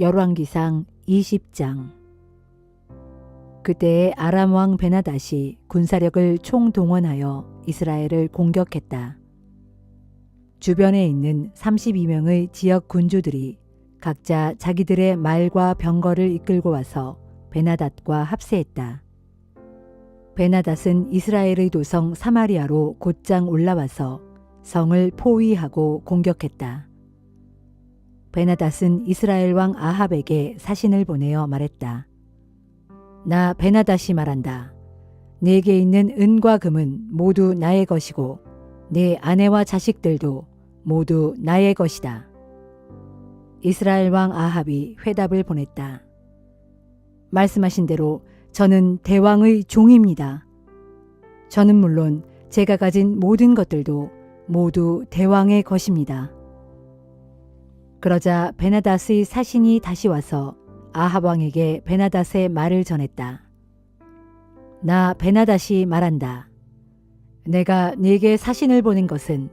열왕기상 20장. 그때에 아람 왕 베나닷이 군사력을 총동원하여 이스라엘을 공격했다. 주변에 있는 32명의 지역 군주들이 각자 자기들의 말과 병거를 이끌고 와서 베나닷과 합세했다. 베나닷은 이스라엘의 도성 사마리아로 곧장 올라와서 성을 포위하고 공격했다. 베나닷은 이스라엘 왕 아합에게 사신을 보내어 말했다. 나 베나닷이 말한다. 내게 있는 은과 금은 모두 나의 것이고 내 아내와 자식들도 모두 나의 것이다. 이스라엘 왕 아합이 회답을 보냈다. 말씀하신 대로 저는 대왕의 종입니다. 저는 물론 제가 가진 모든 것들도 모두 대왕의 것입니다. 그러자 베나닷의 사신이 다시 와서 아합 왕에게 베나닷의 말을 전했다. 나 베나닷이 말한다. 내가 네게 사신을 보낸 것은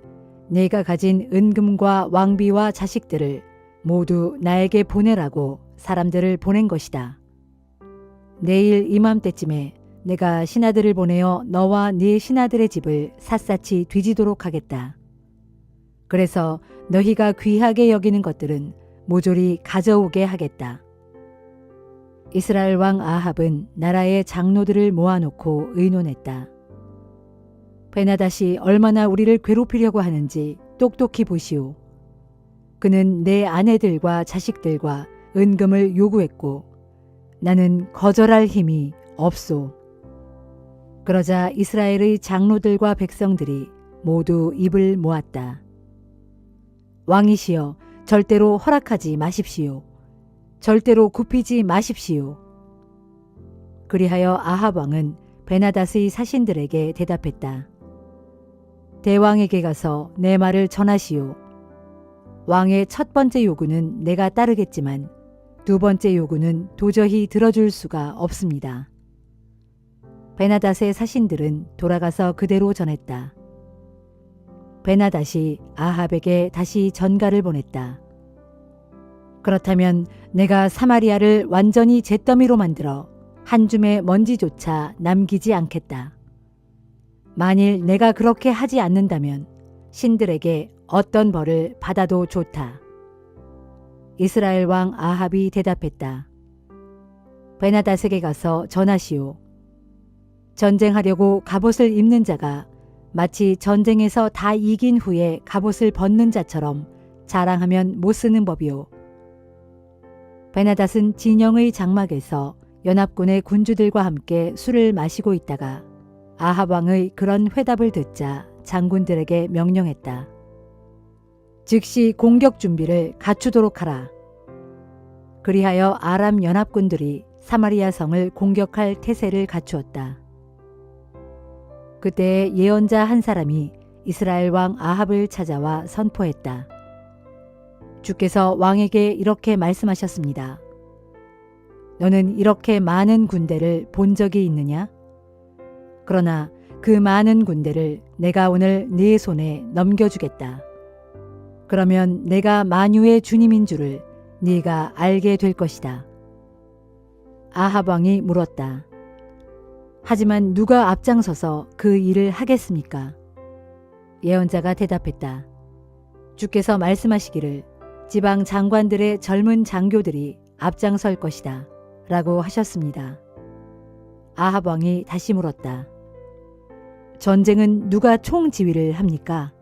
네가 가진 은금과 왕비와 자식들을 모두 나에게 보내라고 사람들을 보낸 것이다. 내일 이맘때쯤에 내가 신하들을 보내어 너와 네 신하들의 집을 샅샅이 뒤지도록 하겠다. 그래서 너희가 귀하게 여기는 것들은 모조리 가져오게 하겠다. 이스라엘 왕 아합은 나라의 장로들을 모아놓고 의논했다. 베나닷이 얼마나 우리를 괴롭히려고 하는지 똑똑히 보시오. 그는 내 아내들과 자식들과 은금을 요구했고 나는 거절할 힘이 없소. 그러자 이스라엘의 장로들과 백성들이 모두 입을 모았다. 왕이시여, 절대로 허락하지 마십시오. 절대로 굽히지 마십시오. 그리하여 아합 왕은 베나닷의 사신들에게 대답했다. 대왕에게 가서 내 말을 전하시오. 왕의 첫 번째 요구는 내가 따르겠지만 두 번째 요구는 도저히 들어줄 수가 없습니다. 베나닷의 사신들은 돌아가서 그대로 전했다. 베나닷이 아합에게 다시 전가를 보냈다. 그렇다면 내가 사마리아를 완전히 잿더미로 만들어 한 줌의 먼지조차 남기지 않겠다. 만일 내가 그렇게 하지 않는다면 신들에게 어떤 벌을 받아도 좋다. 이스라엘 왕 아합이 대답했다. 베나닷에게 가서 전하시오. 전쟁하려고 갑옷을 입는 자가 마치 전쟁에서 다 이긴 후에 갑옷을 벗는 자처럼 자랑하면 못 쓰는 법이오. 베나닷은 진영의 장막에서 연합군의 군주들과 함께 술을 마시고 있다가 아합 왕의 그런 회답을 듣자 장군들에게 명령했다. 즉시 공격 준비를 갖추도록 하라. 그리하여 아람 연합군들이 사마리아 성을 공격할 태세를 갖추었다. 그때 예언자 한 사람이 이스라엘 왕 아합을 찾아와 선포했다. 주께서 왕에게 이렇게 말씀하셨습니다. 너는 이렇게 많은 군대를 본 적이 있느냐? 그러나 그 많은 군대를 내가 오늘 네 손에 넘겨주겠다. 그러면 내가 만유의 주님인 줄을 네가 알게 될 것이다. 아합 왕이 물었다. 하지만 누가 앞장서서 그 일을 하겠습니까? 예언자가 대답했다. 주께서 말씀하시기를 지방 장관들의 젊은 장교들이 앞장설 것이다 라고 하셨습니다. 아합 왕이 다시 물었다. 전쟁은 누가 총지휘를 합니까?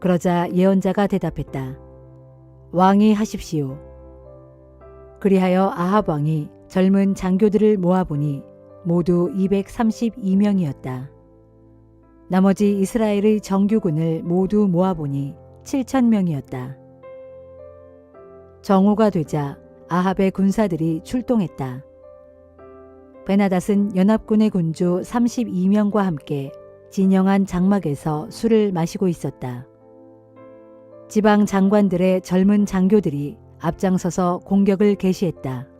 그러자 예언자가 대답했다. 왕이 하십시오. 그리하여 아합 왕이 젊은 장교들을 모아보니 모두 232명이었다. 나머지 이스라엘의 정규군을 모두 모아보니 7,000명이었다. 정오가 되자 아합의 군사들이 출동했다. 베나닷은 연합군의 군주 32명과 함께 진영한 장막에서 술을 마시고 있었다. 지방 장관들의 젊은 장교들이 앞장서서 공격을 개시했다.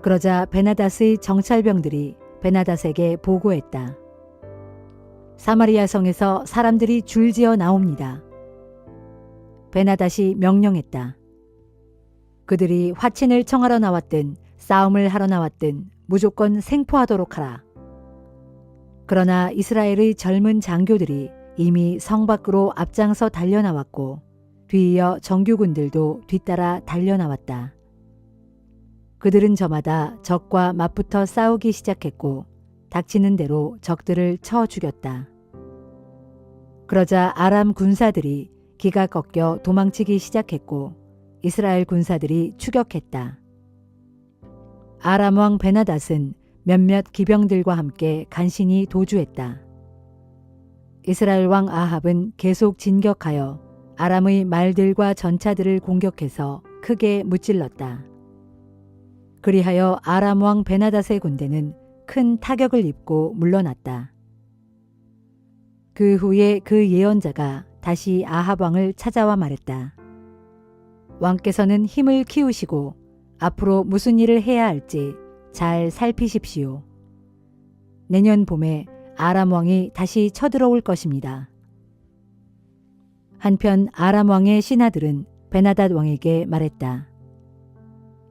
그러자 베나닷의 정찰병들이 베나닷에게 보고했다. 사마리아 성에서 사람들이 줄지어 나옵니다. 베나닷이 명령했다. 그들이 화친을 청하러 나왔든 싸움을 하러 나왔든 무조건 생포하도록 하라. 그러나 이스라엘의 젊은 장교들이 이미 성 밖으로 앞장서 달려나왔고 뒤이어 정규군들도 뒤따라 달려나왔다. 그들은 저마다 적과 맞붙어 싸우기 시작했고 닥치는 대로 적들을 쳐 죽였다. 그러자 아람 군사들이 기가 꺾여 도망치기 시작했고 이스라엘 군사들이 추격했다. 아람 왕 베나닷은 몇몇 기병들과 함께 간신히 도주했다. 이스라엘 왕 아합은 계속 진격하여 아람의 말들과 전차들을 공격해서 크게 무찔렀다. 그리하여 아람 왕 베나닷의 군대는 큰 타격을 입고 물러났다. 그 후에 그 예언자가 다시 아합 왕을 찾아와 말했다. 왕께서는 힘을 키우시고 앞으로 무슨 일을 해야 할지 잘 살피십시오. 내년 봄에 아람 왕이 다시 쳐들어올 것입니다. 한편 아람 왕의 신하들은 베나닷 왕에게 말했다.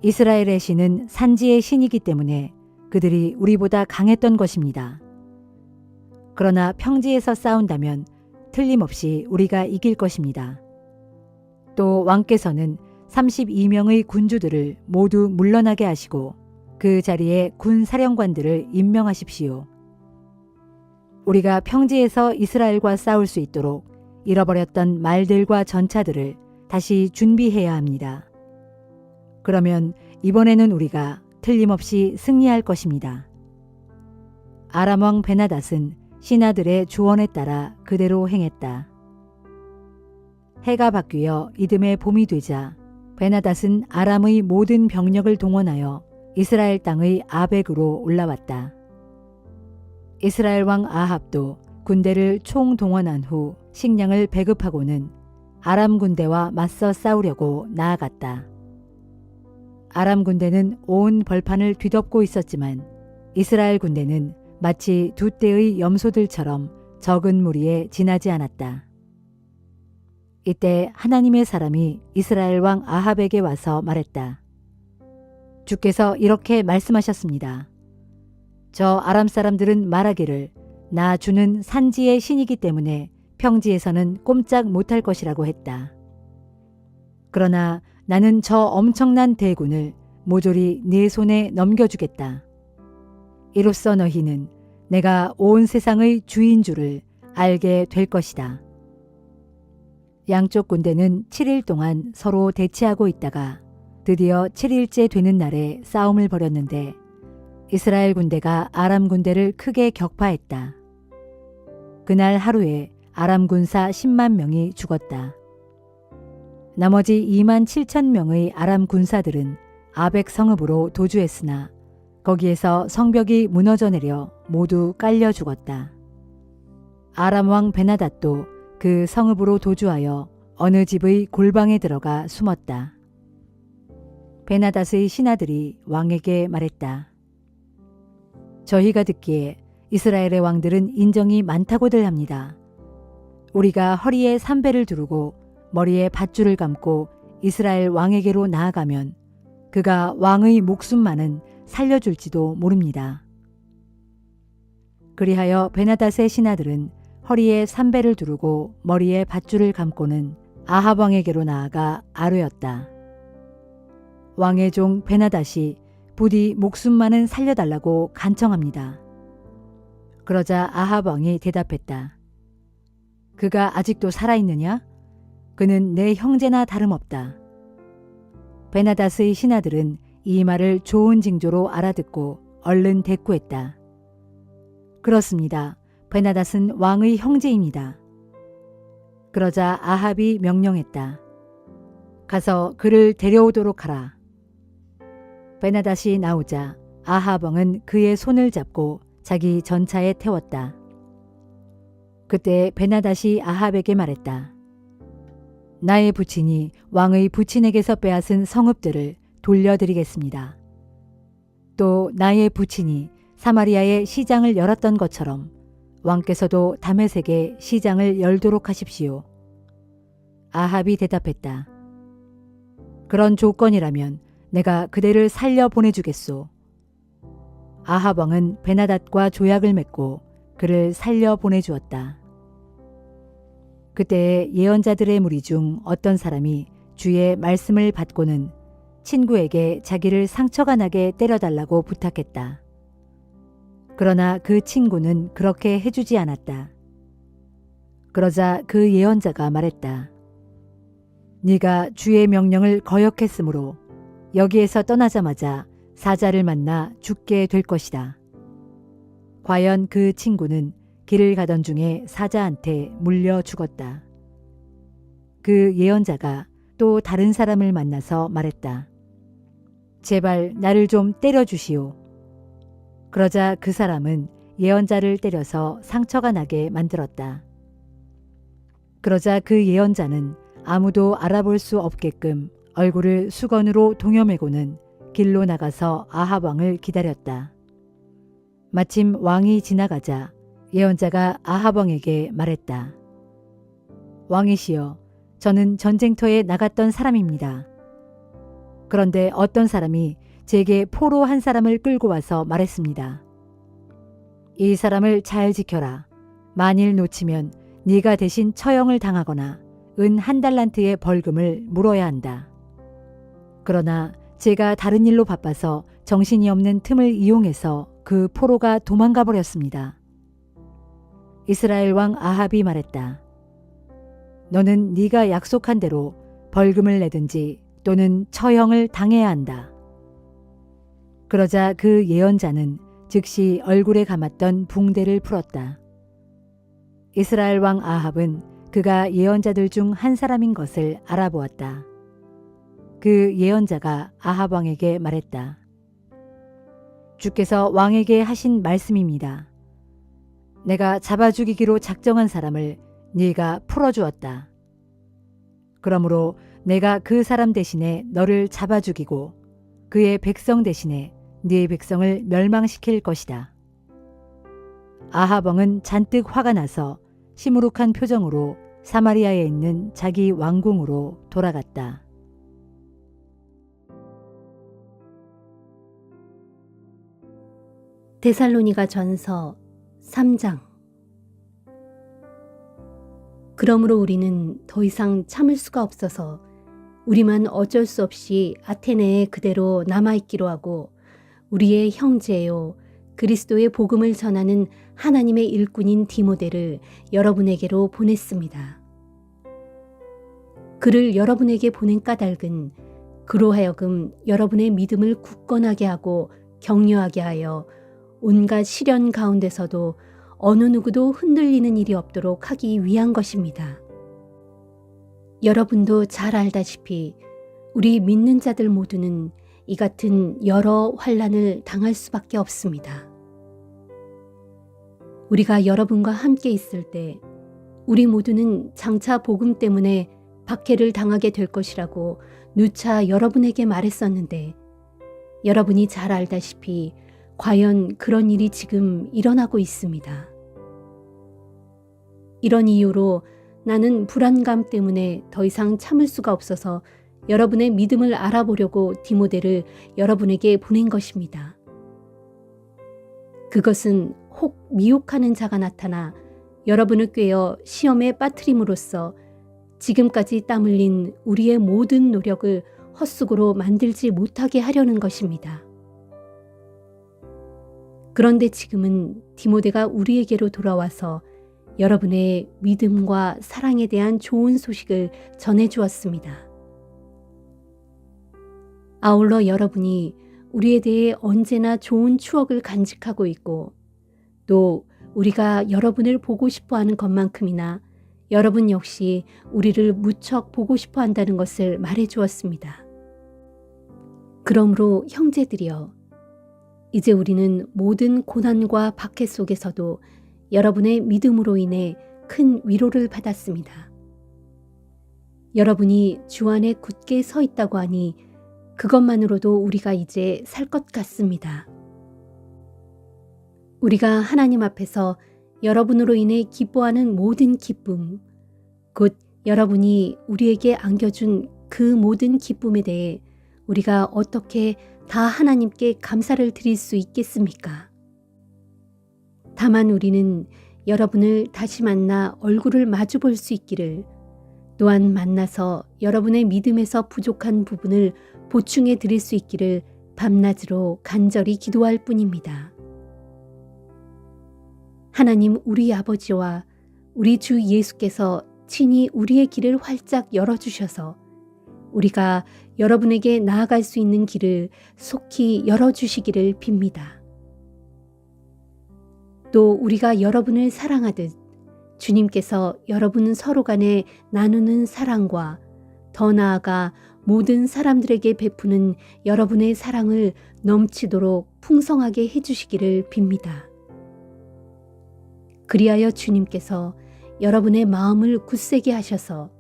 이스라엘의 신은 산지의 신이기 때문에 그들이 우리보다 강했던 것입니다. 그러나 평지에서 싸운다면 틀림없이 우리가 이길 것입니다. 또 왕께서는 32명의 군주들을 모두 물러나게 하시고 그 자리에 군 사령관들을 임명하십시오. 우리가 평지에서 이스라엘과 싸울 수 있도록 잃어버렸던 말들과 전차들을 다시 준비해야 합니다. 그러면 이번에는 우리가 틀림없이 승리할 것입니다. 아람 왕 베나닷은 신하들의 조언에 따라 그대로 행했다. 해가 바뀌어 이듬해 봄이 되자 베나닷은 아람의 모든 병력을 동원하여 이스라엘 땅의 아벡으로 올라왔다. 이스라엘 왕 아합도 군대를 총동원한 후 식량을 배급하고는 아람 군대와 맞서 싸우려고 나아갔다. 아람 군대는 온 벌판을 뒤덮고 있었지만 이스라엘 군대는 마치 두 떼의 염소들처럼 적은 무리에 지나지 않았다. 이때 하나님의 사람이 이스라엘 왕 아합에게 와서 말했다. 주께서 이렇게 말씀하셨습니다. 저 아람 사람들은 말하기를 나 주는 산지의 신이기 때문에 평지에서는 꼼짝 못할 것이라고 했다. 그러나 나는 저 엄청난 대군을 모조리 네 손에 넘겨주겠다. 이로써 너희는 내가 온 세상의 주인 줄을 알게 될 것이다. 양쪽 군대는 7일 동안 서로 대치하고 있다가 드디어 7일째 되는 날에 싸움을 벌였는데 이스라엘 군대가 아람 군대를 크게 격파했다. 그날 하루에 아람 군사 10만 명이 죽었다. 나머지 2만 7천 명의 아람 군사들은 아벡 성읍으로 도주했으나 거기에서 성벽이 무너져 내려 모두 깔려 죽었다. 아람 왕 베나닷도 그 성읍으로 도주하여 어느 집의 골방에 들어가 숨었다. 베나닷의 신하들이 왕에게 말했다. 저희가 듣기에 이스라엘의 왕들은 인정이 많다고들 합니다. 우리가 허리에 삼배를 두르고 머리에 밧줄을 감고 이스라엘 왕에게로 나아가면 그가 왕의 목숨만은 살려줄지도 모릅니다. 그리하여 베나닷의 신하들은 허리에 삼배를 두르고 머리에 밧줄을 감고는 아합 왕에게로 나아가 아뢰었다. 왕의 종 베나닷이 부디 목숨만은 살려달라고 간청합니다. 그러자 아합 왕이 대답했다. 그가 아직도 살아있느냐? 그는 내 형제나 다름없다. 베나닷의 신하들은 이 말을 좋은 징조로 알아듣고 얼른 대꾸했다. 그렇습니다. 베나닷은 왕의 형제입니다. 그러자 아합이 명령했다. 가서 그를 데려오도록 하라. 베나닷이 나오자 아합 왕은 그의 손을 잡고 자기 전차에 태웠다. 그때 베나닷이 아합에게 말했다. 나의 부친이 왕의 부친에게서 빼앗은 성읍들을 돌려드리겠습니다. 또 나의 부친이 사마리아에 시장을 열었던 것처럼 왕께서도 다메섹에 시장을 열도록 하십시오. 아합이 대답했다. 그런 조건이라면 내가 그대를 살려 보내주겠소. 아합 왕은 베나닷과 조약을 맺고 그를 살려 보내주었다. 그때 예언자들의 무리 중 어떤 사람이 주의 말씀을 받고는 친구에게 자기를 상처가 나게 때려달라고 부탁했다. 그러나 그 친구는 그렇게 해주지 않았다. 그러자 그 예언자가 말했다. 네가 주의 명령을 거역했으므로 여기에서 떠나자마자 사자를 만나 죽게 될 것이다. 과연 그 친구는 길을 가던 중에 사자한테 물려 죽었다. 그 예언자가 또 다른 사람을 만나서 말했다. 제발 나를 좀 때려주시오. 그러자 그 사람은 예언자를 때려서 상처가 나게 만들었다. 그러자 그 예언자는 아무도 알아볼 수 없게끔 얼굴을 수건으로 동여매고는 길로 나가서 아합 왕을 기다렸다. 마침 왕이 지나가자 예언자가 아합 왕에게 말했다. 왕이시여, 저는 전쟁터에 나갔던 사람입니다. 그런데 어떤 사람이 제게 포로 한 사람을 끌고 와서 말했습니다. 이 사람을 잘 지켜라. 만일 놓치면 네가 대신 처형을 당하거나 은 1달란트의 벌금을 물어야 한다. 그러나 제가 다른 일로 바빠서 정신이 없는 틈을 이용해서 그 포로가 도망가 버렸습니다. 이스라엘 왕 아합이 말했다. 너는 네가 약속한 대로 벌금을 내든지 또는 처형을 당해야 한다. 그러자 그 예언자는 즉시 얼굴에 감았던 붕대를 풀었다. 이스라엘 왕 아합은 그가 예언자들 중 한 사람인 것을 알아보았다. 그 예언자가 아합 왕에게 말했다. 주께서 왕에게 하신 말씀입니다. 내가 잡아 죽이기로 작정한 사람을 네가 풀어주었다. 그러므로 내가 그 사람 대신에 너를 잡아 죽이고 그의 백성 대신에 네 백성을 멸망시킬 것이다. 아합 왕은 잔뜩 화가 나서 시무룩한 표정으로 사마리아에 있는 자기 왕궁으로 돌아갔다. 데살로니가 전서 3장. 그러므로 우리는 더 이상 참을 수가 없어서 우리만 어쩔 수 없이 아테네에 그대로 남아있기로 하고 우리의 형제요 그리스도의 복음을 전하는 하나님의 일꾼인 디모데를 여러분에게로 보냈습니다. 그를 여러분에게 보낸 까닭은 그로 하여금 여러분의 믿음을 굳건하게 하고 격려하게 하여 온갖 시련 가운데서도 어느 누구도 흔들리는 일이 없도록 하기 위한 것입니다. 여러분도 잘 알다시피 우리 믿는 자들 모두는 이 같은 여러 환난을 당할 수밖에 없습니다. 우리가 여러분과 함께 있을 때 우리 모두는 장차 복음 때문에 박해를 당하게 될 것이라고 누차 여러분에게 말했었는데 여러분이 잘 알다시피 과연 그런 일이 지금 일어나고 있습니다. 이런 이유로 나는 불안감 때문에 더 이상 참을 수가 없어서 여러분의 믿음을 알아보려고 디모데를 여러분에게 보낸 것입니다. 그것은 혹 미혹하는 자가 나타나 여러분을 꿰어 시험에 빠뜨림으로써 지금까지 땀 흘린 우리의 모든 노력을 헛수고로 만들지 못하게 하려는 것입니다. 그런데 지금은 디모데가 우리에게로 돌아와서 여러분의 믿음과 사랑에 대한 좋은 소식을 전해주었습니다. 아울러 여러분이 우리에 대해 언제나 좋은 추억을 간직하고 있고 또 우리가 여러분을 보고 싶어 하는 것만큼이나 여러분 역시 우리를 무척 보고 싶어 한다는 것을 말해 주었습니다. 그러므로 형제들이여, 이제 우리는 모든 고난과 박해 속에서도 여러분의 믿음으로 인해 큰 위로를 받았습니다. 여러분이 주 안에 굳게 서 있다고 하니 그것만으로도 우리가 이제 살 것 같습니다. 우리가 하나님 앞에서 여러분으로 인해 기뻐하는 모든 기쁨, 곧 여러분이 우리에게 안겨준 그 모든 기쁨에 대해 우리가 어떻게 다 하나님께 감사를 드릴 수 있겠습니까? 다만 우리는 여러분을 다시 만나 얼굴을 마주 볼 수 있기를, 또한 만나서 여러분의 믿음에서 부족한 부분을 보충해 드릴 수 있기를 밤낮으로 간절히 기도할 뿐입니다. 하나님 우리 아버지와 우리 주 예수께서 친히 우리의 길을 활짝 열어주셔서 우리가 여러분에게 나아갈 수 있는 길을 속히 열어주시기를 빕니다. 또 우리가 여러분을 사랑하듯 주님께서 여러분 서로 간에 나누는 사랑과 더 나아가 모든 사람들에게 베푸는 여러분의 사랑을 넘치도록 풍성하게 해주시기를 빕니다. 그리하여 주님께서 여러분의 마음을 굳세게 하셔서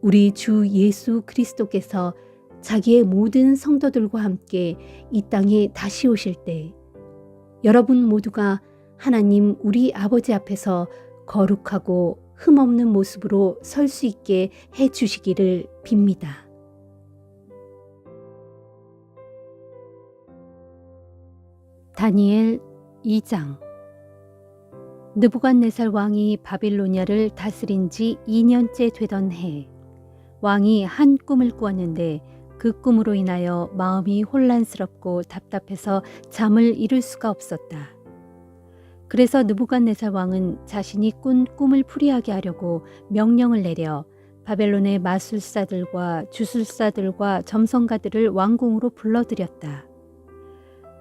우리 주 예수 그리스도께서 자기의 모든 성도들과 함께 이 땅에 다시 오실 때 여러분 모두가 하나님 우리 아버지 앞에서 거룩하고 흠없는 모습으로 설 수 있게 해 주시기를 빕니다. 다니엘 2장. 느부갓네살 왕이 바빌로니아를 다스린 지 2년째 되던 해, 왕이 한 꿈을 꾸었는데 그 꿈으로 인하여 마음이 혼란스럽고 답답해서 잠을 이룰 수가 없었다. 그래서 느부갓네살 왕은 자신이 꾼 꿈을 풀이하게 하려고 명령을 내려 바벨론의 마술사들과 주술사들과 점성가들을 왕궁으로 불러들였다.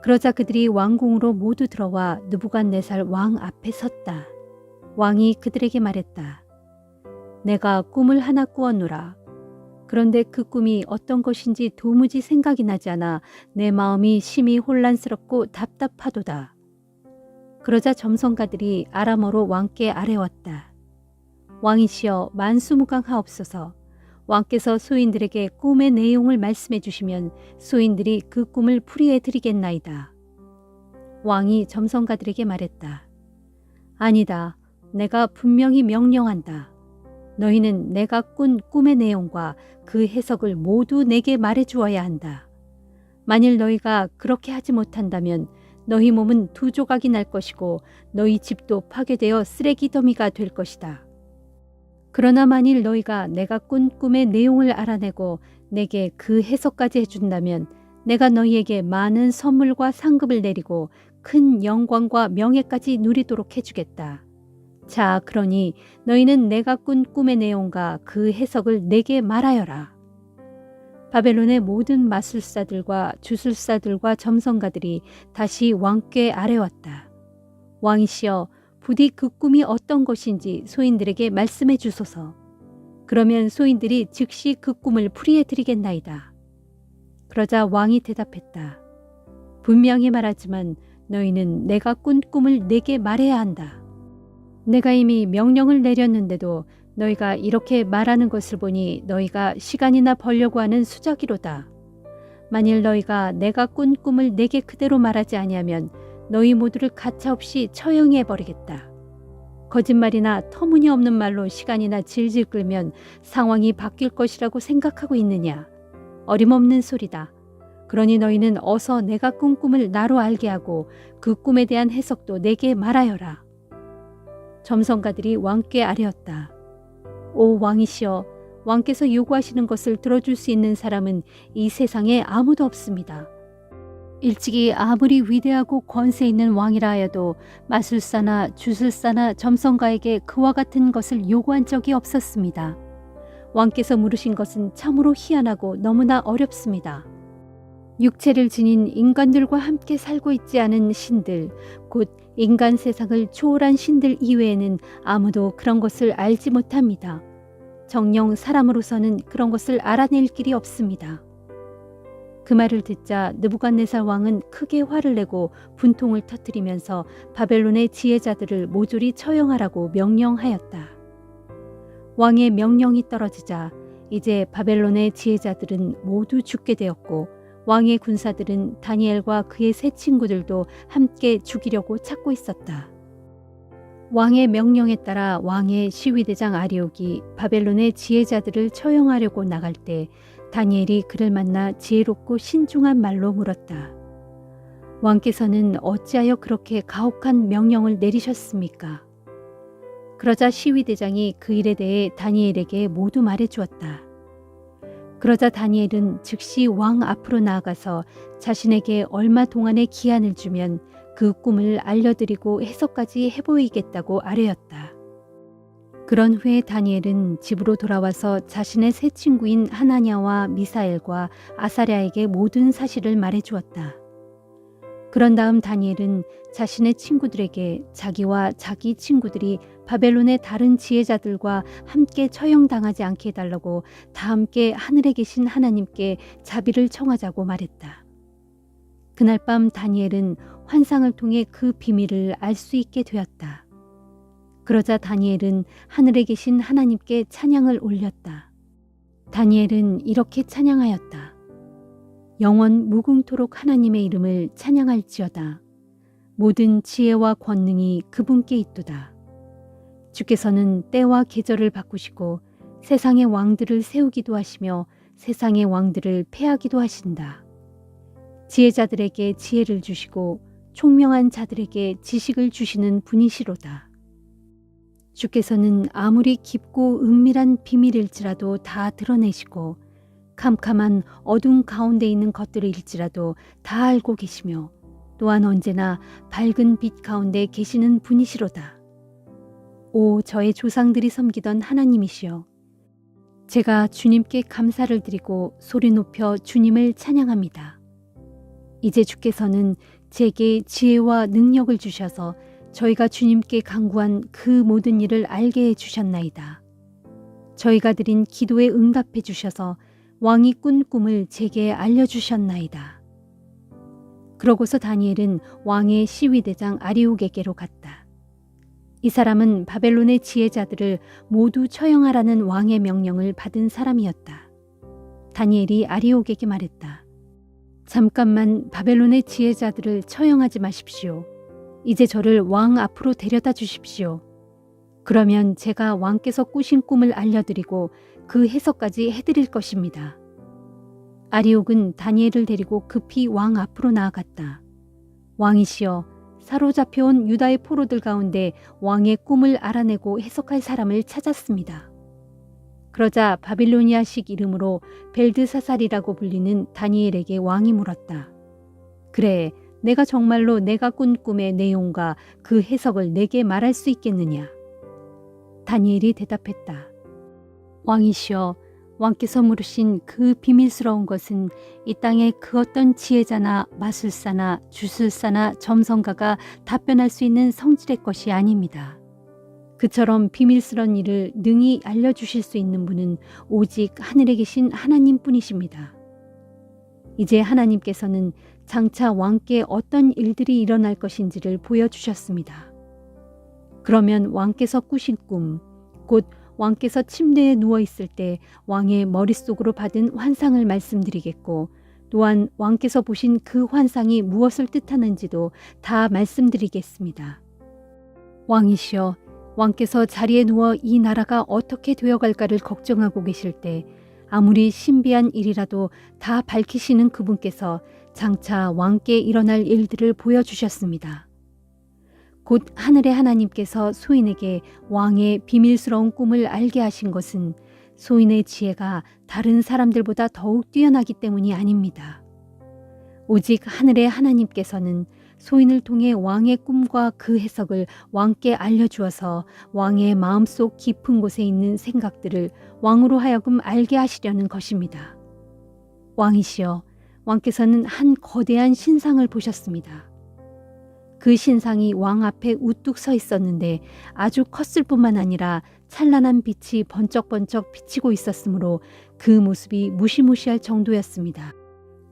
그러자 그들이 왕궁으로 모두 들어와 느부갓네살 왕 앞에 섰다. 왕이 그들에게 말했다. 내가 꿈을 하나 꾸었노라. 그런데 그 꿈이 어떤 것인지 도무지 생각이 나지 않아 내 마음이 심히 혼란스럽고 답답하도다. 그러자 점성가들이 아람어로 왕께 아뢰었다. 왕이시여 만수무강하옵소서. 왕께서 소인들에게 꿈의 내용을 말씀해 주시면 소인들이 그 꿈을 풀이해 드리겠나이다. 왕이 점성가들에게 말했다. 아니다. 내가 분명히 명령한다. 너희는 내가 꾼 꿈의 내용과 그 해석을 모두 내게 말해 주어야 한다. 만일 너희가 그렇게 하지 못한다면 너희 몸은 두 조각이 날 것이고 너희 집도 파괴되어 쓰레기 더미가 될 것이다. 그러나 만일 너희가 내가 꾼 꿈의 내용을 알아내고 내게 그 해석까지 해준다면 내가 너희에게 많은 선물과 상급을 내리고 큰 영광과 명예까지 누리도록 해주겠다. 자, 그러니 너희는 내가 꾼 꿈의 내용과 그 해석을 내게 말하여라. 바벨론의 모든 마술사들과 주술사들과 점성가들이 다시 왕께 아뢰었다. 왕이시여, 부디 그 꿈이 어떤 것인지 소인들에게 말씀해 주소서. 그러면 소인들이 즉시 그 꿈을 풀이해 드리겠나이다. 그러자 왕이 대답했다. 분명히 말하지만 너희는 내가 꾼 꿈을 내게 말해야 한다. 내가 이미 명령을 내렸는데도 너희가 이렇게 말하는 것을 보니 너희가 시간이나 벌려고 하는 수작이로다. 만일 너희가 내가 꾼 꿈을 내게 그대로 말하지 아니하면 너희 모두를 가차없이 처형해 버리겠다. 거짓말이나 터무니없는 말로 시간이나 질질 끌면 상황이 바뀔 것이라고 생각하고 있느냐? 어림없는 소리다. 그러니 너희는 어서 내가 꾼 꿈을 나로 알게 하고 그 꿈에 대한 해석도 내게 말하여라. 점성가들이 왕께 아뢰었다. 오 왕이시여, 왕께서 요구하시는 것을 들어줄 수 있는 사람은 이 세상에 아무도 없습니다. 일찍이 아무리 위대하고 권세 있는 왕이라 하여도 마술사나 주술사나 점성가에게 그와 같은 것을 요구한 적이 없었습니다. 왕께서 물으신 것은 참으로 희한하고 너무나 어렵습니다. 육체를 지닌 인간들과 함께 살고 있지 않은 신들, 곧 인간 세상을 초월한 신들 이외에는 아무도 그런 것을 알지 못합니다. 정녕 사람으로서는 그런 것을 알아낼 길이 없습니다. 그 말을 듣자 느부갓네살 왕은 크게 화를 내고 분통을 터뜨리면서 바벨론의 지혜자들을 모조리 처형하라고 명령하였다. 왕의 명령이 떨어지자 이제 바벨론의 지혜자들은 모두 죽게 되었고 왕의 군사들은 다니엘과 그의 세 친구들도 함께 죽이려고 찾고 있었다. 왕의 명령에 따라 왕의 시위대장 아리옥이 바벨론의 지혜자들을 처형하려고 나갈 때 다니엘이 그를 만나 지혜롭고 신중한 말로 물었다. 왕께서는 어찌하여 그렇게 가혹한 명령을 내리셨습니까? 그러자 시위대장이 그 일에 대해 다니엘에게 모두 말해 주었다. 그러자 다니엘은 즉시 왕 앞으로 나아가서 자신에게 얼마 동안의 기한을 주면 그 꿈을 알려드리고 해석까지 해보이겠다고 아뢰었다. 그런 후에 다니엘은 집으로 돌아와서 자신의 세 친구인 하나냐와 미사엘과 아사랴에게 모든 사실을 말해 주었다. 그런 다음 다니엘은 자신의 친구들에게 자기와 자기 친구들이 바벨론의 다른 지혜자들과 함께 처형당하지 않게 해달라고 다 함께 하늘에 계신 하나님께 자비를 청하자고 말했다. 그날 밤 다니엘은 환상을 통해 그 비밀을 알 수 있게 되었다. 그러자 다니엘은 하늘에 계신 하나님께 찬양을 올렸다. 다니엘은 이렇게 찬양하였다. 영원 무궁토록 하나님의 이름을 찬양할지어다. 모든 지혜와 권능이 그분께 있도다. 주께서는 때와 계절을 바꾸시고 세상의 왕들을 세우기도 하시며 세상의 왕들을 패하기도 하신다. 지혜자들에게 지혜를 주시고 총명한 자들에게 지식을 주시는 분이시로다. 주께서는 아무리 깊고 은밀한 비밀일지라도 다 드러내시고 캄캄한 어둠 가운데 있는 것들일지라도 다 알고 계시며 또한 언제나 밝은 빛 가운데 계시는 분이시로다. 오 저의 조상들이 섬기던 하나님이시여, 제가 주님께 감사를 드리고 소리 높여 주님을 찬양합니다. 이제 주께서는 제게 지혜와 능력을 주셔서 저희가 주님께 간구한 그 모든 일을 알게 해주셨나이다. 저희가 드린 기도에 응답해 주셔서 왕이 꾼 꿈을 제게 알려주셨나이다. 그러고서 다니엘은 왕의 시위대장 아리옥에게로 갔다. 이 사람은 바벨론의 지혜자들을 모두 처형하라는 왕의 명령을 받은 사람이었다. 다니엘이 아리옥에게 말했다. 잠깐만 바벨론의 지혜자들을 처형하지 마십시오. 이제 저를 왕 앞으로 데려다 주십시오. 그러면 제가 왕께서 꾸신 꿈을 알려드리고 그 해석까지 해드릴 것입니다. 아리옥은 다니엘을 데리고 급히 왕 앞으로 나아갔다. 왕이시여, 사로잡혀온 유다의 포로들 가운데 왕의 꿈을 알아내고 해석할 사람을 찾았습니다. 그러자 바빌로니아식 이름으로 벨드사살이라고 불리는 다니엘에게 왕이 물었다. 그래, 내가 정말로 내가 꾼 꿈의 내용과 그 해석을 내게 말할 수 있겠느냐? 다니엘이 대답했다. 왕이시여, 왕께서 물으신 그 비밀스러운 것은 이 땅의 그 어떤 지혜자나 마술사나 주술사나 점성가가 답변할 수 있는 성질의 것이 아닙니다. 그처럼 비밀스러운 일을 능히 알려주실 수 있는 분은 오직 하늘에 계신 하나님뿐이십니다. 이제 하나님께서는 장차 왕께 어떤 일들이 일어날 것인지를 보여주셨습니다. 그러면 왕께서 꾸신 꿈, 곧 왕께서 침대에 누워있을 때 왕의 머릿속으로 받은 환상을 말씀드리겠고, 또한 왕께서 보신 그 환상이 무엇을 뜻하는지도 다 말씀드리겠습니다. 왕이시여, 왕께서 자리에 누워 이 나라가 어떻게 되어갈까를 걱정하고 계실 때 아무리 신비한 일이라도 다 밝히시는 그분께서 장차 왕께 일어날 일들을 보여주셨습니다. 곧 하늘의 하나님께서 소인에게 왕의 비밀스러운 꿈을 알게 하신 것은 소인의 지혜가 다른 사람들보다 더욱 뛰어나기 때문이 아닙니다. 오직 하늘의 하나님께서는 소인을 통해 왕의 꿈과 그 해석을 왕께 알려주어서 왕의 마음속 깊은 곳에 있는 생각들을 왕으로 하여금 알게 하시려는 것입니다. 왕이시여, 왕께서는 한 거대한 신상을 보셨습니다. 그 신상이 왕 앞에 우뚝 서 있었는데 아주 컸을 뿐만 아니라 찬란한 빛이 번쩍번쩍 비치고 있었으므로 그 모습이 무시무시할 정도였습니다.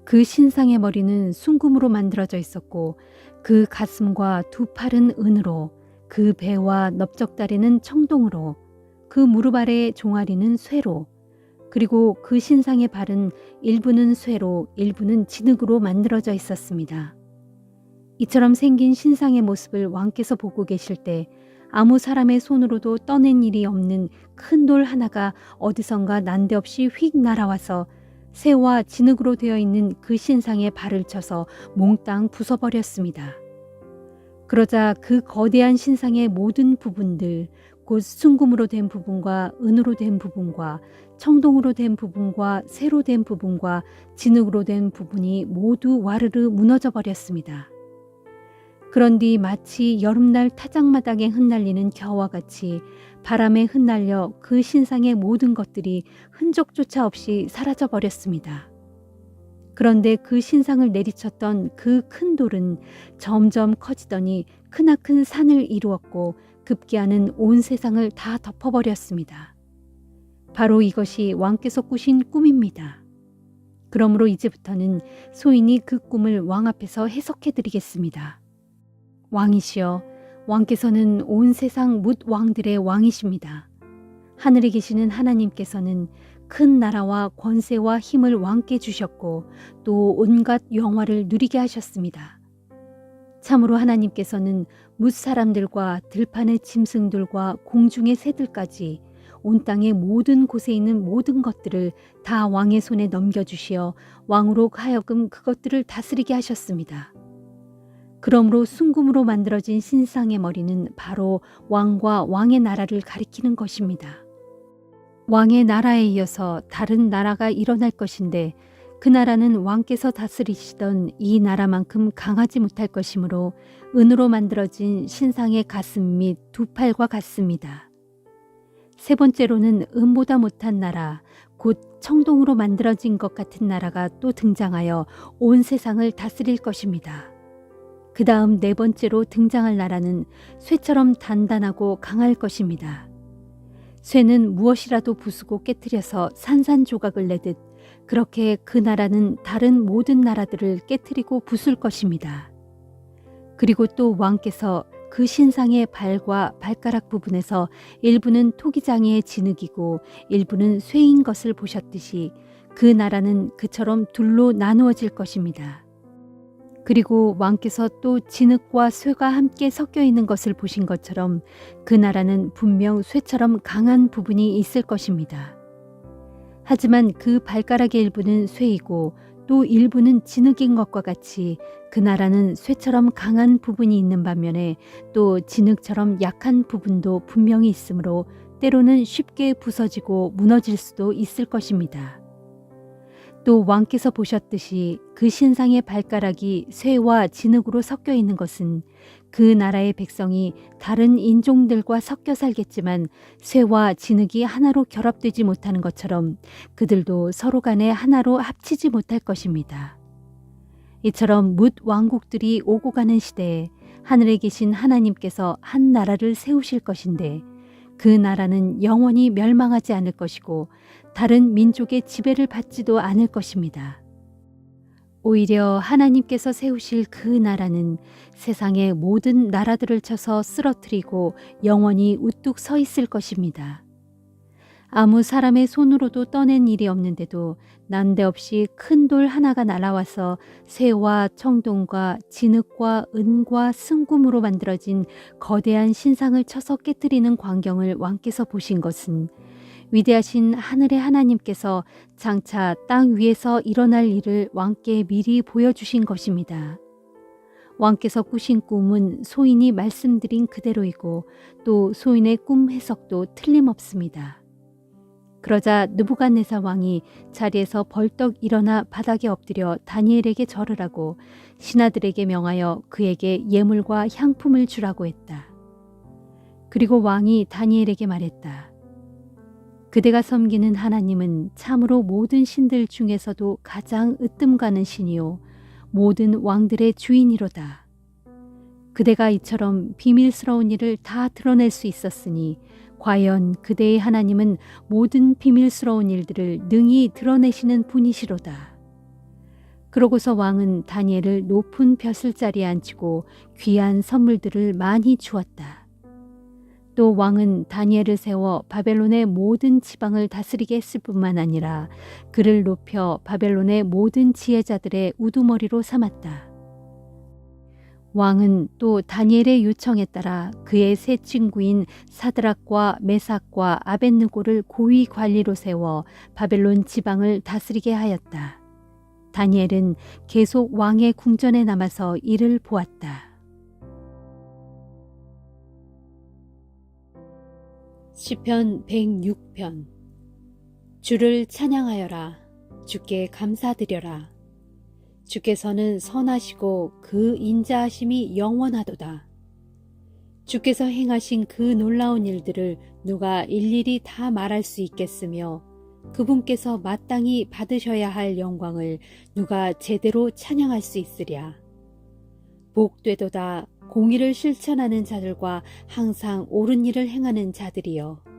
그 신상의 머리는 순금으로 만들어져 있었고 그 가슴과 두 팔은 은으로, 그 배와 넓적다리는 청동으로, 그 무릎 아래의 종아리는 쇠로, 그리고 그 신상의 발은 일부는 쇠로 일부는 진흙으로 만들어져 있었습니다. 이처럼 생긴 신상의 모습을 왕께서 보고 계실 때 아무 사람의 손으로도 떠낸 일이 없는 큰 돌 하나가 어디선가 난데없이 휙 날아와서 쇠와 진흙으로 되어 있는 그 신상에 발을 쳐서 몽땅 부숴버렸습니다. 그러자 그 거대한 신상의 모든 부분들, 곧 순금으로 된 부분과 은으로 된 부분과 청동으로 된 부분과 쇠로 된 부분과 진흙으로 된 부분이 모두 와르르 무너져 버렸습니다. 그런 뒤 마치 여름날 타작마당에 흩날리는 겨와 같이 바람에 흩날려 그 신상의 모든 것들이 흔적조차 없이 사라져 버렸습니다. 그런데 그 신상을 내리쳤던 그 큰 돌은 점점 커지더니 크나큰 산을 이루었고 급기야는 온 세상을 다 덮어버렸습니다. 바로 이것이 왕께서 꾸신 꿈입니다. 그러므로 이제부터는 소인이 그 꿈을 왕 앞에서 해석해 드리겠습니다. 왕이시여, 왕께서는 온 세상 뭇 왕들의 왕이십니다. 하늘에 계시는 하나님께서는 큰 나라와 권세와 힘을 왕께 주셨고 또 온갖 영화를 누리게 하셨습니다. 참으로 하나님께서는 뭇 사람들과 들판의 짐승들과 공중의 새들까지 온 땅의 모든 곳에 있는 모든 것들을 다 왕의 손에 넘겨주시어 왕으로 하여금 그것들을 다스리게 하셨습니다. 그러므로 순금으로 만들어진 신상의 머리는 바로 왕과 왕의 나라를 가리키는 것입니다. 왕의 나라에 이어서 다른 나라가 일어날 것인데 그 나라는 왕께서 다스리시던 이 나라만큼 강하지 못할 것이므로 은으로 만들어진 신상의 가슴 및 두 팔과 같습니다. 세 번째로는 은보다 못한 나라, 곧 청동으로 만들어진 것 같은 나라가 또 등장하여 온 세상을 다스릴 것입니다. 그 다음 네 번째로 등장할 나라는 쇠처럼 단단하고 강할 것입니다. 쇠는 무엇이라도 부수고 깨트려서 산산조각을 내듯 그렇게 그 나라는 다른 모든 나라들을 깨트리고 부술 것입니다. 그리고 또 왕께서 그 신상의 발과 발가락 부분에서 일부는 토기장이의 진흙이고 일부는 쇠인 것을 보셨듯이 그 나라는 그처럼 둘로 나누어질 것입니다. 그리고 왕께서 또 진흙과 쇠가 함께 섞여 있는 것을 보신 것처럼 그 나라는 분명 쇠처럼 강한 부분이 있을 것입니다. 하지만 그 발가락의 일부는 쇠이고 또 일부는 진흙인 것과 같이 그 나라는 쇠처럼 강한 부분이 있는 반면에 또 진흙처럼 약한 부분도 분명히 있으므로 때로는 쉽게 부서지고 무너질 수도 있을 것입니다. 또 왕께서 보셨듯이 그 신상의 발가락이 쇠와 진흙으로 섞여 있는 것은 그 나라의 백성이 다른 인종들과 섞여 살겠지만 쇠와 진흙이 하나로 결합되지 못하는 것처럼 그들도 서로 간에 하나로 합치지 못할 것입니다. 이처럼 뭇 왕국들이 오고 가는 시대에 하늘에 계신 하나님께서 한 나라를 세우실 것인데 그 나라는 영원히 멸망하지 않을 것이고 다른 민족의 지배를 받지도 않을 것입니다. 오히려 하나님께서 세우실 그 나라는 세상의 모든 나라들을 쳐서 쓰러뜨리고 영원히 우뚝 서 있을 것입니다. 아무 사람의 손으로도 떠낸 일이 없는데도 난데없이 큰 돌 하나가 날아와서 쇠와 청동과 진흙과 은과 승금으로 만들어진 거대한 신상을 쳐서 깨뜨리는 광경을 왕께서 보신 것은 위대하신 하늘의 하나님께서 장차 땅 위에서 일어날 일을 왕께 미리 보여주신 것입니다. 왕께서 꾸신 꿈은 소인이 말씀드린 그대로이고 또 소인의 꿈 해석도 틀림없습니다. 그러자 느부갓네살 왕이 자리에서 벌떡 일어나 바닥에 엎드려 다니엘에게 절을 하고 신하들에게 명하여 그에게 예물과 향품을 주라고 했다. 그리고 왕이 다니엘에게 말했다. 그대가 섬기는 하나님은 참으로 모든 신들 중에서도 가장 으뜸가는 신이요 모든 왕들의 주인이로다. 그대가 이처럼 비밀스러운 일을 다 드러낼 수 있었으니 과연 그대의 하나님은 모든 비밀스러운 일들을 능히 드러내시는 분이시로다. 그러고서 왕은 다니엘을 높은 벼슬자리에 앉히고 귀한 선물들을 많이 주었다. 또 왕은 다니엘을 세워 바벨론의 모든 지방을 다스리게 했을 뿐만 아니라 그를 높여 바벨론의 모든 지혜자들의 우두머리로 삼았다. 왕은 또 다니엘의 요청에 따라 그의 세 친구인 사드락과 메삭과 아벳느고를 고위 관리로 세워 바벨론 지방을 다스리게 하였다. 다니엘은 계속 왕의 궁전에 남아서 이를 보았다. 시편 106편. 주를 찬양하여라. 주께 감사드려라. 주께서는 선하시고 그 인자하심이 영원하도다. 주께서 행하신 그 놀라운 일들을 누가 일일이 다 말할 수 있겠으며 그분께서 마땅히 받으셔야 할 영광을 누가 제대로 찬양할 수 있으랴. 복되도다 공의를 실천하는 자들과 항상 옳은 일을 행하는 자들이여.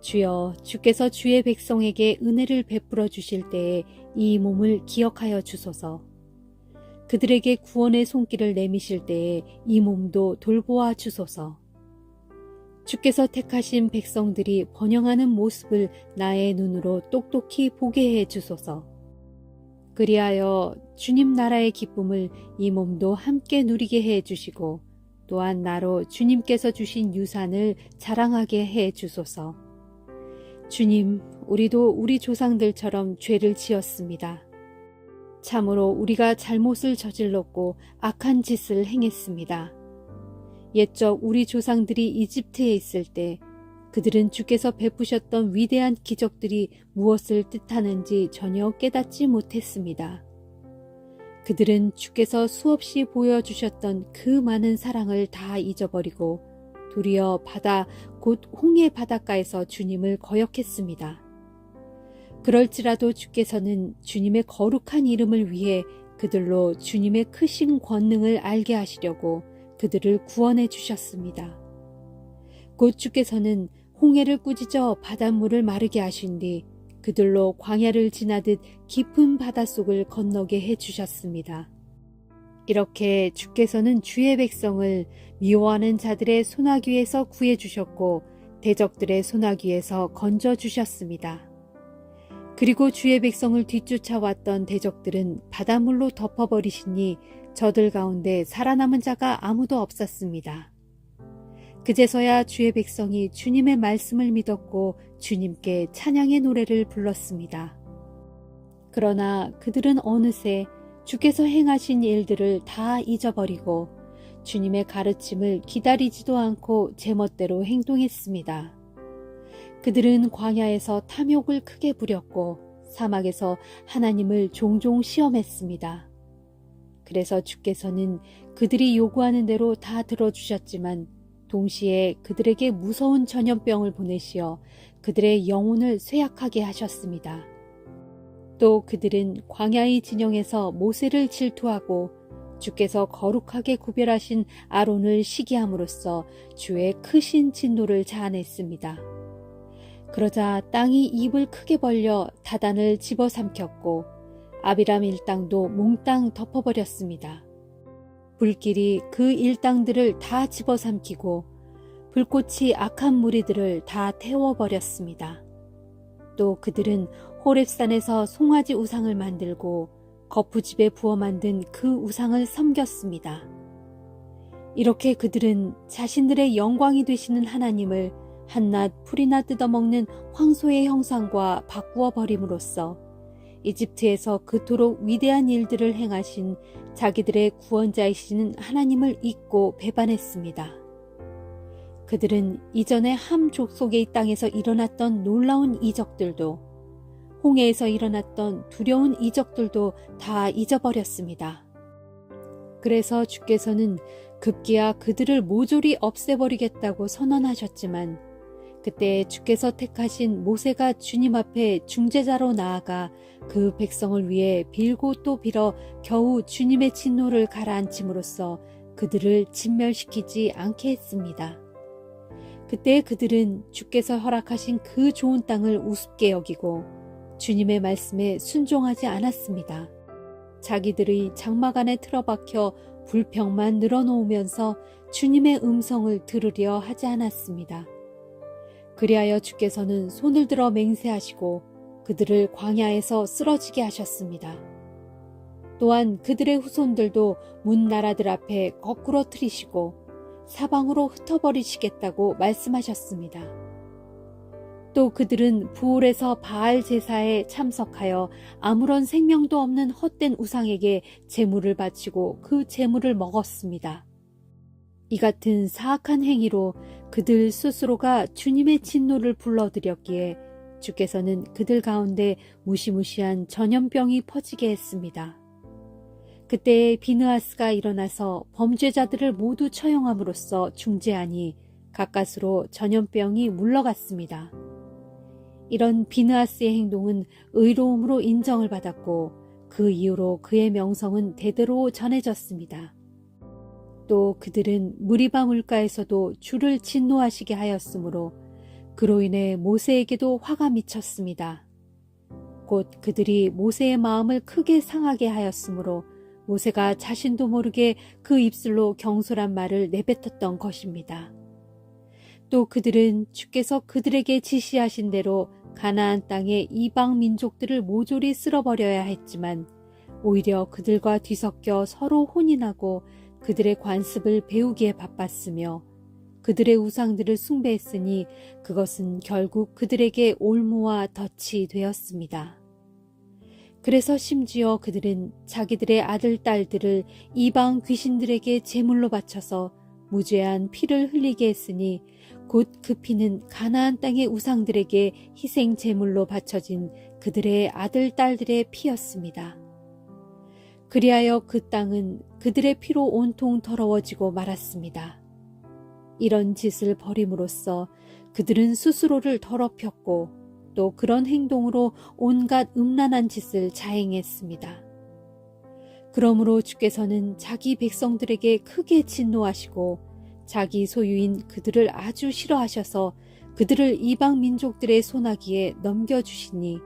주여, 주께서 주의 백성에게 은혜를 베풀어 주실 때에 이 몸을 기억하여 주소서. 그들에게 구원의 손길을 내미실 때에 이 몸도 돌보아 주소서. 주께서 택하신 백성들이 번영하는 모습을 나의 눈으로 똑똑히 보게 해 주소서. 그리하여 주님 나라의 기쁨을 이 몸도 함께 누리게 해 주시고 또한 나로 주님께서 주신 유산을 자랑하게 해 주소서. 주님, 우리도 우리 조상들처럼 죄를 지었습니다. 참으로 우리가 잘못을 저질렀고 악한 짓을 행했습니다. 옛적 우리 조상들이 이집트에 있을 때 그들은 주께서 베푸셨던 위대한 기적들이 무엇을 뜻하는지 전혀 깨닫지 못했습니다. 그들은 주께서 수없이 보여주셨던 그 많은 사랑을 다 잊어버리고 도리어 바다 곧 홍해 바닷가에서 주님을 거역했습니다. 그럴지라도 주께서는 주님의 거룩한 이름을 위해 그들로 주님의 크신 권능을 알게 하시려고 그들을 구원해 주셨습니다. 곧 주께서는 홍해를 꾸짖어 바닷물을 마르게 하신 뒤 그들로 광야를 지나듯 깊은 바닷속을 건너게 해 주셨습니다. 이렇게 주께서는 주의 백성을 미워하는 자들의 손아귀에서 구해 주셨고 대적들의 손아귀에서 건져 주셨습니다. 그리고 주의 백성을 뒤쫓아왔던 대적들은 바닷물로 덮어버리시니 저들 가운데 살아남은 자가 아무도 없었습니다. 그제서야 주의 백성이 주님의 말씀을 믿었고 주님께 찬양의 노래를 불렀습니다. 그러나 그들은 어느새 주께서 행하신 일들을 다 잊어버리고 주님의 가르침을 기다리지도 않고 제멋대로 행동했습니다. 그들은 광야에서 탐욕을 크게 부렸고 사막에서 하나님을 종종 시험했습니다. 그래서 주께서는 그들이 요구하는 대로 다 들어주셨지만 동시에 그들에게 무서운 전염병을 보내시어 그들의 영혼을 쇠약하게 하셨습니다. 또 그들은 광야의 진영에서 모세를 질투하고 주께서 거룩하게 구별하신 아론을 시기함으로써 주의 크신 진노를 자아냈습니다. 그러자 땅이 입을 크게 벌려 다단을 집어삼켰고 아비람 일당도 몽땅 덮어버렸습니다. 불길이 그 일당들을 다 집어삼키고 불꽃이 악한 무리들을 다 태워버렸습니다. 또 그들은 호렙산에서 송아지 우상을 만들고 거푸집에 부어 만든 그 우상을 섬겼습니다. 이렇게 그들은 자신들의 영광이 되시는 하나님을 한낱 풀이나 뜯어먹는 황소의 형상과 바꾸어 버림으로써 이집트에서 그토록 위대한 일들을 행하신 자기들의 구원자이시는 하나님을 잊고 배반했습니다. 그들은 이전에 함 족속의 땅에서 일어났던 놀라운 이적들도 홍해에서 일어났던 두려운 이적들도 다 잊어버렸습니다. 그래서 주께서는 급기야 그들을 모조리 없애버리겠다고 선언하셨지만 그때 주께서 택하신 모세가 주님 앞에 중재자로 나아가 그 백성을 위해 빌고 또 빌어 겨우 주님의 진노를 가라앉힘으로써 그들을 진멸시키지 않게 했습니다. 그때 그들은 주께서 허락하신 그 좋은 땅을 우습게 여기고 주님의 말씀에 순종하지 않았습니다. 자기들의 장막 안에 틀어박혀 불평만 늘어놓으면서 주님의 음성을 들으려 하지 않았습니다. 그리하여 주께서는 손을 들어 맹세하시고 그들을 광야에서 쓰러지게 하셨습니다. 또한 그들의 후손들도 문 나라들 앞에 거꾸로 트이시고 사방으로 흩어버리시겠다고 말씀하셨습니다. 또 그들은 부올에서 바알 제사에 참석하여 아무런 생명도 없는 헛된 우상에게 제물을 바치고 그 제물을 먹었습니다. 이 같은 사악한 행위로 그들 스스로가 주님의 진노를 불러들였기에 주께서는 그들 가운데 무시무시한 전염병이 퍼지게 했습니다. 그때 비느하스가 일어나서 범죄자들을 모두 처형함으로써 중재하니 가까스로 전염병이 물러갔습니다. 이런 비느하스의 행동은 의로움으로 인정을 받았고 그 이후로 그의 명성은 대대로 전해졌습니다. 또 그들은 무리바 물가에서도 주를 진노하시게 하였으므로 그로 인해 모세에게도 화가 미쳤습니다. 곧 그들이 모세의 마음을 크게 상하게 하였으므로 모세가 자신도 모르게 그 입술로 경솔한 말을 내뱉었던 것입니다. 또 그들은 주께서 그들에게 지시하신 대로 가나안 땅의 이방 민족들을 모조리 쓸어버려야 했지만 오히려 그들과 뒤섞여 서로 혼인하고 그들의 관습을 배우기에 바빴으며 그들의 우상들을 숭배했으니 그것은 결국 그들에게 올무와 덫이 되었습니다. 그래서 심지어 그들은 자기들의 아들, 딸들을 이방 귀신들에게 제물로 바쳐서 무죄한 피를 흘리게 했으니 곧 그 피는 가나안 땅의 우상들에게 희생 제물로 바쳐진 그들의 아들, 딸들의 피였습니다. 그리하여 그 땅은 그들의 피로 온통 더러워지고 말았습니다. 이런 짓을 벌임으로써 그들은 스스로를 더럽혔고 또 그런 행동으로 온갖 음란한 짓을 자행했습니다. 그러므로 주께서는 자기 백성들에게 크게 진노하시고 자기 소유인 그들을 아주 싫어하셔서 그들을 이방 민족들의 손아귀에 넘겨주시니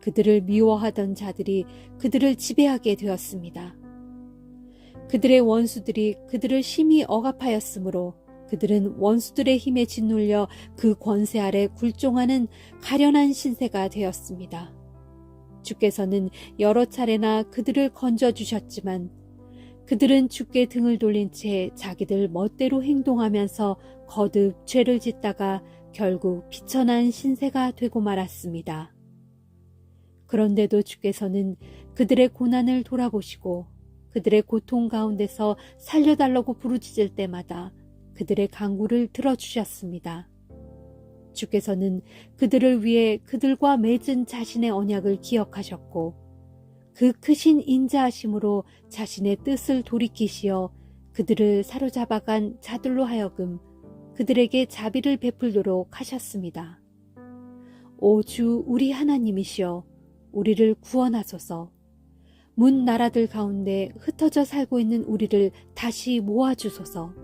그들을 미워하던 자들이 그들을 지배하게 되었습니다. 그들의 원수들이 그들을 심히 억압하였으므로 그들은 원수들의 힘에 짓눌려 그 권세 아래 굴종하는 가련한 신세가 되었습니다. 주께서는 여러 차례나 그들을 건져주셨지만 그들은 주께 등을 돌린 채 자기들 멋대로 행동하면서 거듭 죄를 짓다가 결국 비천한 신세가 되고 말았습니다. 그런데도 주께서는 그들의 고난을 돌아보시고 그들의 고통 가운데서 살려달라고 부르짖을 때마다 그들의 간구를 들어주셨습니다. 주께서는 그들을 위해 그들과 맺은 자신의 언약을 기억하셨고 그 크신 인자하심으로 자신의 뜻을 돌이키시어 그들을 사로잡아간 자들로 하여금 그들에게 자비를 베풀도록 하셨습니다. 오 주 우리 하나님이시여 우리를 구원하소서. 문 나라들 가운데 흩어져 살고 있는 우리를 다시 모아주소서.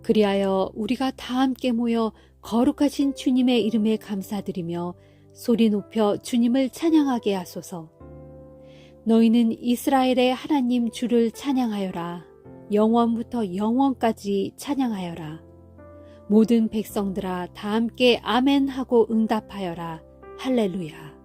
그리하여 우리가 다 함께 모여 거룩하신 주님의 이름에 감사드리며 소리 높여 주님을 찬양하게 하소서. 너희는 이스라엘의 하나님 주를 찬양하여라. 영원부터 영원까지 찬양하여라. 모든 백성들아 다 함께 아멘 하고 응답하여라. 할렐루야.